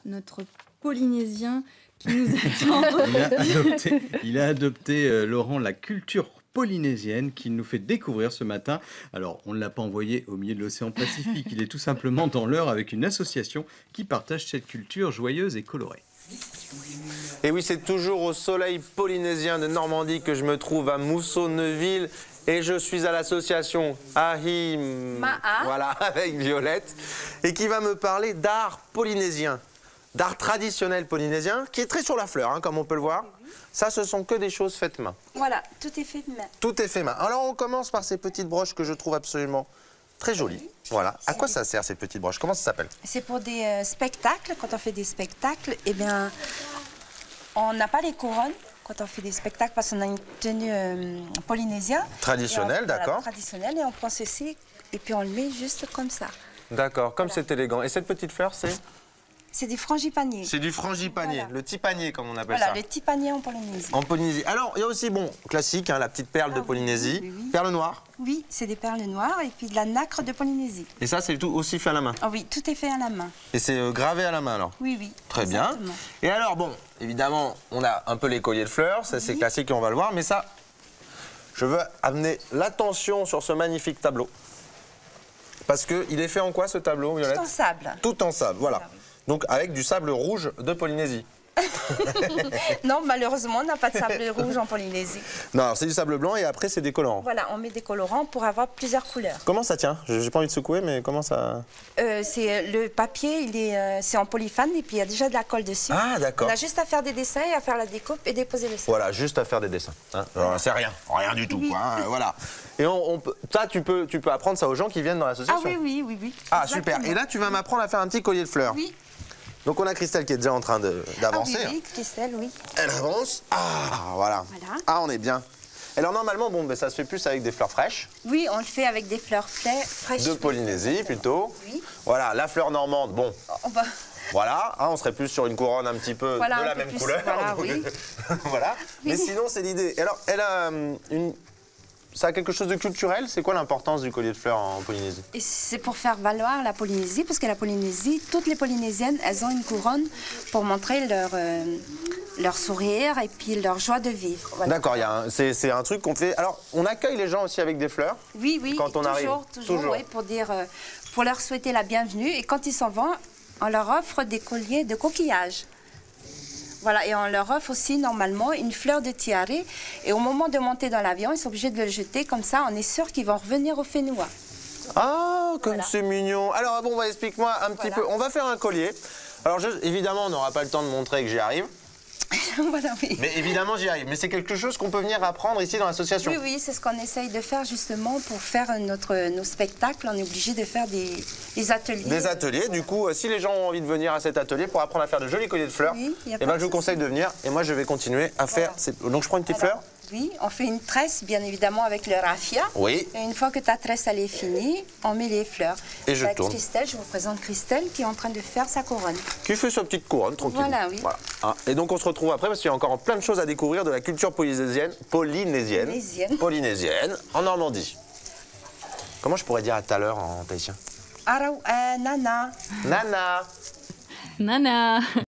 Notre Polynésien qui nous attend. Il a adopté, Laurent, la culture polynésienne qu'il nous fait découvrir ce matin. Alors, on ne l'a pas envoyé au milieu de l'océan Pacifique, il est tout simplement dans l'Eure avec une association qui partage cette culture joyeuse et colorée. Et oui, c'est toujours au Soleil polynésien de Normandie que je me trouve à Mousseau-Neuville. Et je suis à l'association Ahim, voilà, avec Violette, et qui va me parler d'art polynésien, d'art traditionnel polynésien, qui est très sur la fleur, hein, comme on peut le voir. Ça, ce sont que des choses faites main. Voilà, tout est fait main. Tout est fait main. Alors, on commence par ces petites broches que je trouve absolument très jolies. Voilà. À quoi ça sert, ces petites broches? Comment ça s'appelle? C'est pour des spectacles. Quand on fait des spectacles, eh bien, on n'a pas les couronnes quand on fait des spectacles parce qu'on a une tenue polynésienne. Traditionnelle, d'accord. Voilà, traditionnelle, et on prend ceci et puis on le met juste comme ça. D'accord, comme Voilà. c'est élégant. Et cette petite fleur, c'est? C'est du frangipanier. C'est du frangipanier, Voilà. le tipanier, comme on appelle Voilà, ça. le petit panier en Polynésie. En Polynésie. Alors, il y a aussi, bon, classique, hein, la petite perle de oui, Polynésie, oui. perle noire. Oui, c'est des perles noires et puis de la nacre de Polynésie. Et ça, c'est tout aussi fait à la main. Ah oui, tout est fait à la main. Et c'est gravé à la main, alors? Oui, oui. Très bien. Exactement. Et alors, bon, évidemment, on a un peu les colliers de fleurs, ça c'est classique et on va le voir, mais ça, je veux amener l'attention sur ce magnifique tableau. Parce qu'il est fait en quoi, ce tableau, Violette? Tout en sable. Tout en sable, voilà. Voilà, oui. Donc, avec du sable rouge de Polynésie. Non, malheureusement, on n'a pas de sable rouge en Polynésie. Non, alors c'est du sable blanc et après, c'est des colorants. Voilà, on met des colorants pour avoir plusieurs couleurs. Comment ça tient? J'ai pas envie de secouer, mais comment ça... C'est le papier, c'est en polyphane et puis il y a déjà de la colle dessus. Ah, d'accord. On a juste à faire des dessins et à faire la découpe et déposer le sac. Voilà, juste à faire des dessins. Hein. Alors, c'est rien du tout, quoi. Hein, voilà. Et ça, tu peux apprendre ça aux gens qui viennent dans Ah l'association. oui. Ah, Exactement. super. Et là, tu vas m'apprendre à faire un petit collier de fleurs. Oui. Donc, on a Christelle qui est déjà en train d'avancer. Oui, Christelle, oui. Elle avance. Ah, voilà. Voilà. Ah, on est bien. Alors, normalement, bon, ben, ça se fait plus avec des fleurs fraîches. Oui, on le fait avec des fleurs fraîches. De Polynésie, plutôt. Oui. Voilà, la fleur normande, bon. On va... Voilà, hein, on serait plus sur une couronne un petit peu Voilà, de un la peu même plus, couleur. voilà, donc, oui. voilà. Mais sinon, c'est l'idée. Alors, elle a ça a quelque chose de culturel. C'est quoi l'importance du collier de fleurs en Polynésie? Et c'est pour faire valoir la Polynésie, parce que la Polynésie, toutes les Polynésiennes, elles ont une couronne pour montrer leur sourire et puis leur joie de vivre. Voilà. D'accord, c'est un truc qu'on fait. Alors, on accueille les gens aussi avec des fleurs. Oui, Quand on toujours, arrive. toujours. Oui, pour leur souhaiter la bienvenue. Et quand ils s'en vont, on leur offre des colliers de coquillages. Voilà, et on leur offre aussi normalement une fleur de tiare. Et au moment de monter dans l'avion, ils sont obligés de le jeter comme ça. On est sûr qu'ils vont revenir au Fénois. Ah, comme Voilà. c'est mignon. Alors, bon, explique-moi un petit peu. On va faire un collier. Alors, évidemment, on n'aura pas le temps de montrer que j'y arrive. Voilà, oui. Mais évidemment, j'y arrive. Mais c'est quelque chose qu'on peut venir apprendre ici dans l'association. Oui, c'est ce qu'on essaye de faire justement pour faire nos spectacles. On est obligé de faire des ateliers. Des ateliers. Du coup, si les gens ont envie de venir à cet atelier pour apprendre à faire de jolis colliers de fleurs, Oui, y a eh pas ben, de je vous souci. conseille de venir. Et moi, je vais continuer à faire. Donc, je prends une petite Alors, fleur. oui, on fait une tresse, bien évidemment, avec le raffia. Oui. Et une fois que ta tresse elle est finie, on met les fleurs. Et je Avec tourne. Christelle, je vous présente Christelle qui est en train de faire sa couronne. Qui fait sa petite couronne, tranquille. Voilà, oui. Hein. Et donc, on se retrouve après parce qu'il y a encore plein de choses à découvrir de la culture polynésienne, polynésienne en Normandie. Comment je pourrais dire à tout à l'heure en tahitien? Arau, nana. Nana. Nana.